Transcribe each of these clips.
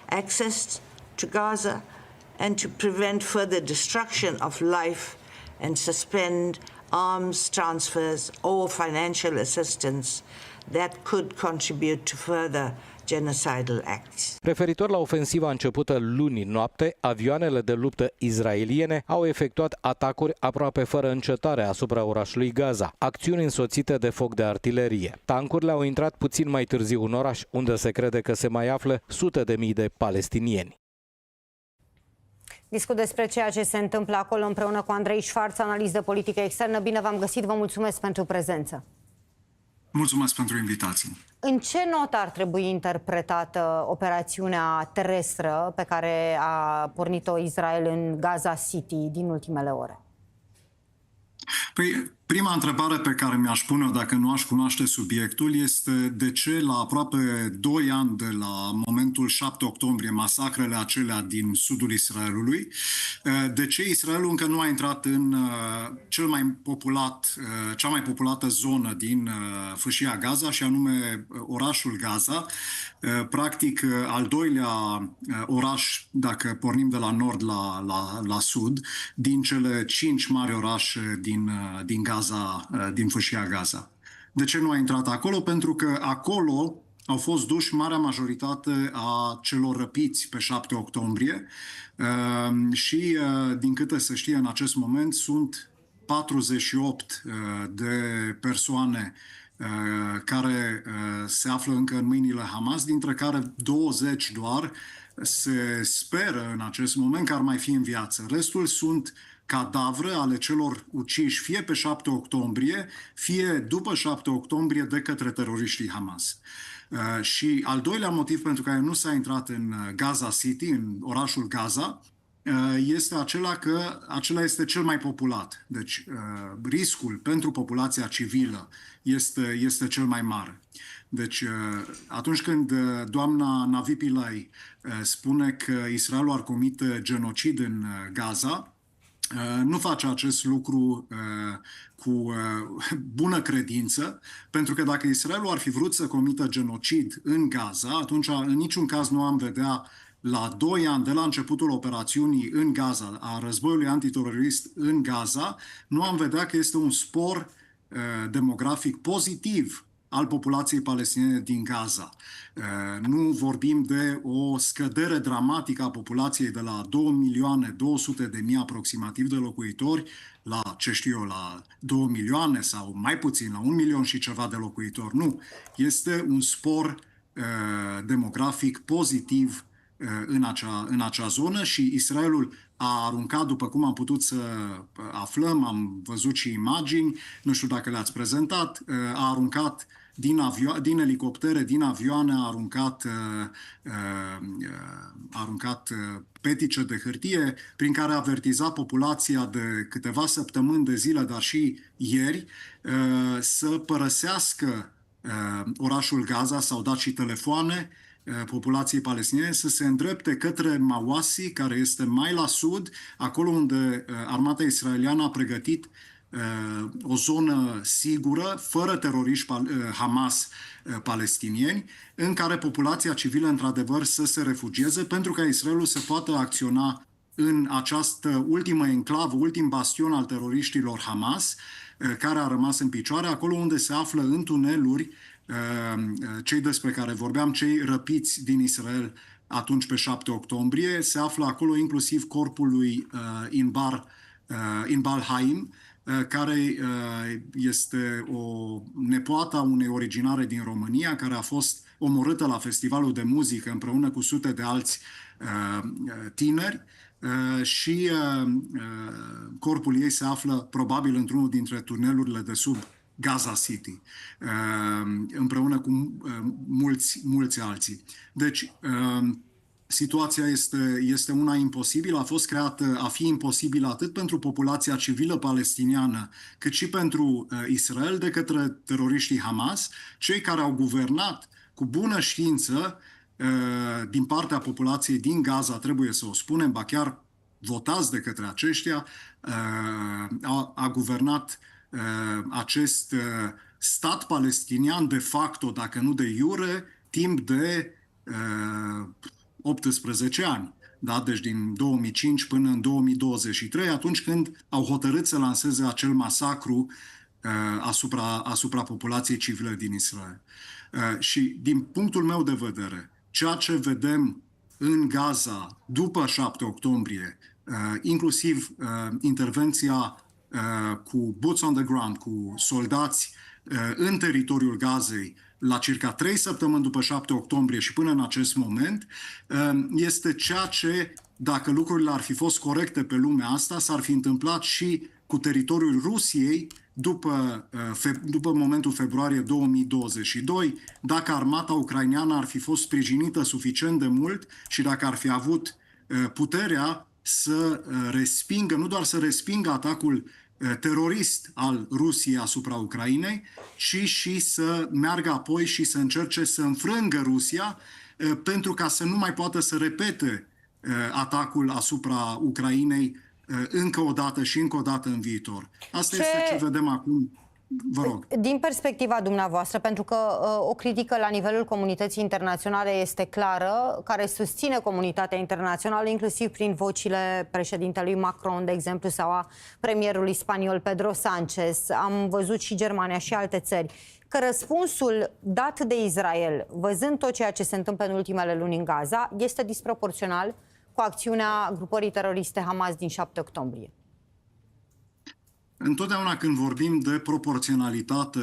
access to Gaza and to prevent further destruction of life and suspend arms transfers or financial assistance that could contribute to further genocidal acts. Referitor la ofensiva începută luni noapte, avioanele de luptă izraeliene au efectuat atacuri aproape fără încetare asupra orașului Gaza, acțiuni însoțite de foc de artilerie. Tancurile au intrat puțin mai târziu în oraș, unde se crede că se mai află sute de mii de palestinieni. Discut despre ceea ce se întâmplă acolo împreună cu Andrei Șvarț, analist de politică externă. Bine v-am găsit, vă mulțumesc pentru prezență. Mulțumesc pentru invitație. În ce notă ar trebui interpretată operațiunea terestră pe care a pornit-o Israel în Gaza City din ultimele ore? Păi, prima întrebare pe care mi-aș pune-o dacă nu aș cunoaște subiectul este de ce la aproape 2 ani de la momentul 7 octombrie, masacrele acelea din sudul Israelului, de ce Israelul încă nu a intrat în cea mai populată zonă din fâșia Gaza, și anume orașul Gaza, practic al doilea oraș, dacă pornim de la nord la sud, din cele 5 mari orașe din Gaza, din fâșia Gaza. De ce nu a intrat acolo? Pentru că acolo au fost duși marea majoritate a celor răpiți pe 7 octombrie și, din câte se știe în acest moment, sunt 48 de persoane care se află încă în mâinile Hamas, dintre care 20 doar se speră în acest moment că ar mai fi în viață. Restul sunt cadavre ale celor uciși fie pe 7 octombrie, fie după 7 octombrie de către teroriștii Hamas. Și al doilea motiv pentru care nu s-a intrat în Gaza City, în orașul Gaza, este acela că acela este cel mai populat. Deci riscul pentru populația civilă este cel mai mare. Deci atunci când doamna Navi Pillay spune că Israelul ar comite genocid în Gaza, nu face acest lucru cu bună credință, pentru că dacă Israelul ar fi vrut să comită genocid în Gaza, atunci în niciun caz nu am vedea la 2 ani de la începutul operațiunii în Gaza, a războiului antiterorist în Gaza, nu am vedea că este un spor demografic pozitiv al populației palestiniene din Gaza. Nu vorbim de o scădere dramatică a populației de la 2.200.000 aproximativ de locuitori la, ce știu eu, la 2 milioane sau mai puțin, la 1 milion și ceva de locuitori. Nu. Este un spor demografic pozitiv în acea zonă și Israelul a aruncat, după cum am putut să aflăm, am văzut și imagini, nu știu dacă le-ați prezentat, a aruncat din elicoptere, din avioane, a aruncat petice de hârtie prin care a avertizat populația de câteva săptămâni de zile, dar și ieri, să părăsească orașul Gaza. S-au dat și telefoane populației palestiniene să se îndrepte către Mawasi, care este mai la sud, acolo unde armata israeliană a pregătit o zonă sigură, fără teroriști Hamas palestinieni, în care populația civilă, într-adevăr, să se refugieze, pentru ca Israelul să poată acționa în această ultimă enclavă, ultim bastion al teroriștilor Hamas, care a rămas în picioare, acolo unde se află în tuneluri cei despre care vorbeam, cei răpiți din Israel atunci pe 7 octombrie, se află acolo inclusiv corpul lui Inbal Haim, care este o nepoată a unei originare din România, care a fost omorâtă la festivalul de muzică împreună cu sute de alți tineri și corpul ei se află probabil într-unul dintre tunelurile de sub Gaza City, împreună cu mulți alții. Deci, situația este una imposibilă, a fost creată a fi imposibilă atât pentru populația civilă palestiniană, cât și pentru Israel de către teroriștii Hamas, cei care au guvernat cu bună știință din partea populației din Gaza, trebuie să o spunem, ba chiar votați de către aceștia, a guvernat acest stat palestinian de facto, dacă nu de iure, timp de 18 ani. Da? Deci din 2005 până în 2023, atunci când au hotărât să lanseze acel masacru asupra populației civile din Israel. Și din punctul meu de vedere, ceea ce vedem în Gaza după 7 octombrie, inclusiv intervenția cu boots on the ground, cu soldați în teritoriul Gazei, la circa 3 săptămâni după 7 octombrie și până în acest moment, este ceea ce, dacă lucrurile ar fi fost corecte pe lumea asta, s-ar fi întâmplat și cu teritoriul Rusiei după momentul februarie 2022, dacă armata ucraineană ar fi fost sprijinită suficient de mult și dacă ar fi avut puterea să respingă, nu doar să respingă atacul terorist al Rusiei asupra Ucrainei, ci și să meargă apoi și să încerce să înfrângă Rusia pentru ca să nu mai poată să repete atacul asupra Ucrainei încă o dată și încă o dată în viitor. Asta este ce vedem acum. Vă rog. Din perspectiva dumneavoastră, pentru că o critică la nivelul comunității internaționale este clară, care susține comunitatea internațională, inclusiv prin vocile președintelui Macron, de exemplu, sau a premierului spaniol Pedro Sánchez. Am văzut și Germania și alte țări, că răspunsul dat de Israel, văzând tot ceea ce se întâmplă în ultimele luni în Gaza, este disproporțional cu acțiunea grupării teroriste Hamas din 7 octombrie. Întotdeauna când vorbim de proporționalitate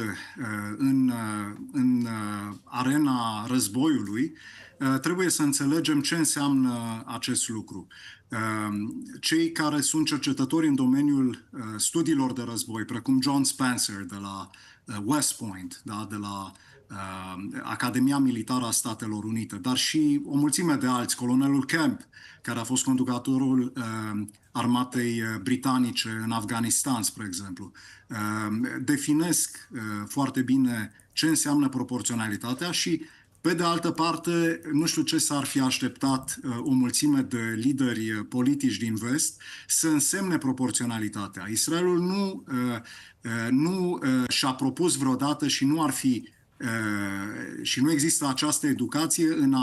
în arena războiului, trebuie să înțelegem ce înseamnă acest lucru. Cei care sunt cercetători în domeniul studiilor de război, precum John Spencer de la West Point, da, de la Academia Militară a Statelor Unite, dar și o mulțime de alți, colonelul Kemp, care a fost conducătorul armatei britanice în Afganistan, spre exemplu, definesc foarte bine ce înseamnă proporționalitatea și, pe de altă parte, nu știu ce s-ar fi așteptat o mulțime de lideri politici din vest să însemne proporționalitatea. Israelul nu și-a propus vreodată și nu ar fi și nu există această educație în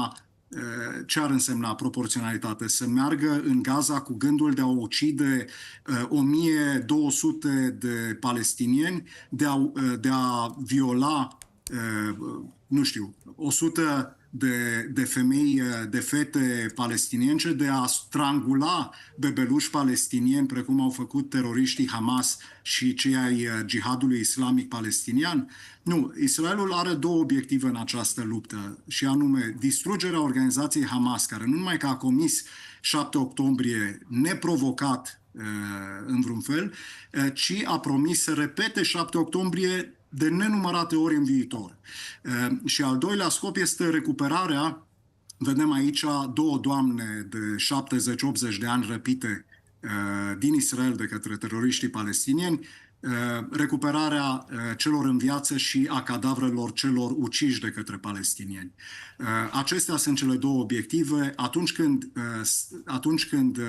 ce ar însemna proporționalitate? Să meargă în Gaza cu gândul de a ucide 1200 de palestinieni, de a viola, nu știu, 100 de femei, de fete palestinience, de a strangula bebeluși palestinieni, precum au făcut teroriștii Hamas și cei ai jihadului islamic palestinian? Nu, Israelul are două obiective în această luptă, și anume distrugerea organizației Hamas, care nu numai că a comis 7 octombrie neprovocat în vreun fel, ci a promis să repete 7 octombrie de nenumărate ori în viitor. Și al doilea scop este recuperarea, vedem aici două doamne de 70-80 de ani răpite din Israel de către teroriștii palestinieni, recuperarea celor în viață și a cadavrelor celor uciși de către palestinieni. Acestea sunt cele două obiective. Atunci când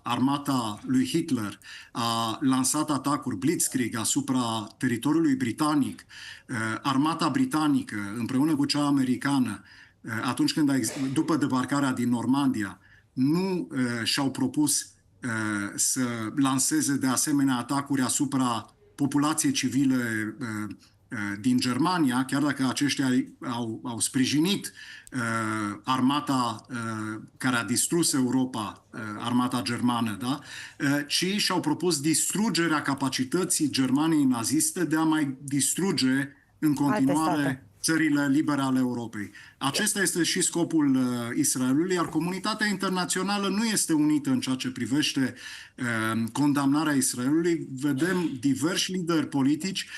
armata lui Hitler a lansat atacuri blitzkrieg asupra teritoriului britanic, armata britanică împreună cu cea americană, atunci când după debarcarea din Normandia, nu și-au propus să lanseze de asemenea atacuri asupra populației civile din Germania, chiar dacă aceștia au sprijinit armata care a distrus Europa, armata germană, da? Ci și-au propus distrugerea capacității Germaniei naziste de a mai distruge în continuare țările libere ale Europei. Acesta este și scopul Israelului, iar comunitatea internațională nu este unită în ceea ce privește condamnarea Israelului. Vedem diversi lideri politici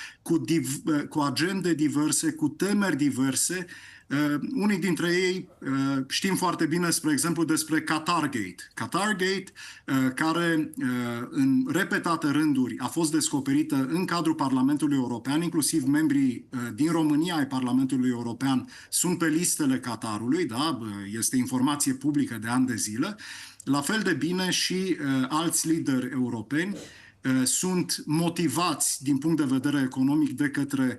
cu agende diverse, cu temeri diverse. Unii dintre ei știm foarte bine, spre exemplu, despre Qatargate. Qatargate, care în repetate rânduri a fost descoperită în cadrul Parlamentului European, inclusiv membrii din România ai Parlamentului European sunt pe listele Qatarului, da? Este informație publică de ani de zile. La fel de bine și alți lideri europeni sunt motivați din punct de vedere economic de către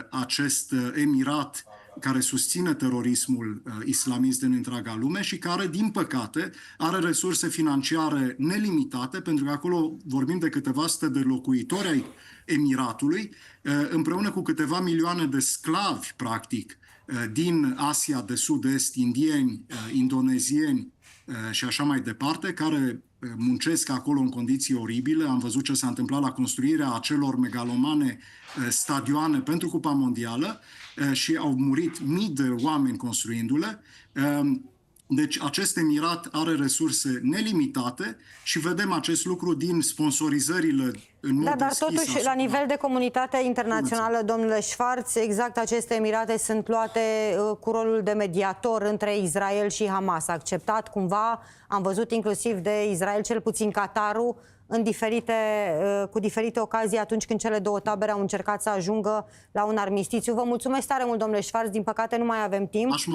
acest emirat care susține terorismul islamist din întreaga lume și care, din păcate, are resurse financiare nelimitate, pentru că acolo vorbim de câteva sute de locuitori ai Emiratului, împreună cu câteva milioane de sclavi, practic, din Asia de Sud-Est, indieni, indonezieni și așa mai departe, care muncesc acolo în condiții oribile. Am văzut ce s-a întâmplat la construirea acelor megalomane stadioane pentru Cupa Mondială și au murit mii de oameni construindu-le. Deci acest emirat are resurse nelimitate și vedem acest lucru din sponsorizările în mod dar deschis. totuși, la nivel de comunitate internațională, domnule Schwarz, exact aceste emirate sunt luate cu rolul de mediator între Israel și Hamas. Acceptat cumva, am văzut inclusiv de Israel, cel puțin Qatarul, cu diferite ocazii atunci când cele două tabere au încercat să ajungă la un armistițiu. Vă mulțumesc tare mult, domnule Schwarz, din păcate nu mai avem timp. Aș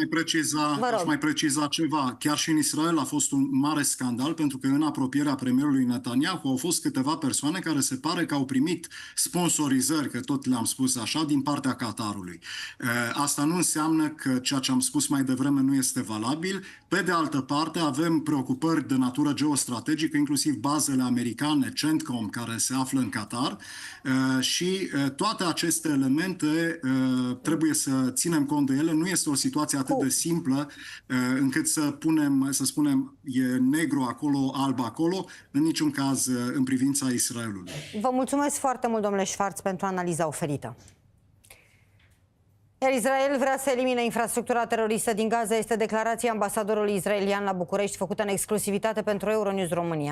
mai preciza ceva. Chiar și în Israel a fost un mare scandal, pentru că în apropierea premierului Netanyahu au fost câteva persoane care se pare că au primit sponsorizări, că tot le-am spus așa, din partea Qatarului. Asta nu înseamnă că ceea ce am spus mai devreme nu este valabil. Pe de altă parte, avem preocupări de natură geostrategică, inclusiv bazele americane, CENTCOM, care se află în Qatar, și toate aceste elemente trebuie să ținem cont de ele. Nu este o situație atât de simplă încât să spunem e negru acolo, alb acolo, în niciun caz în privința Israelului. Vă mulțumesc foarte mult, domnule Schwarz, pentru analiza oferită. Iar Israel vrea să elimine infrastructura teroristă din Gaza, este declarația ambasadorului israelian la București, făcută în exclusivitate pentru Euronews România.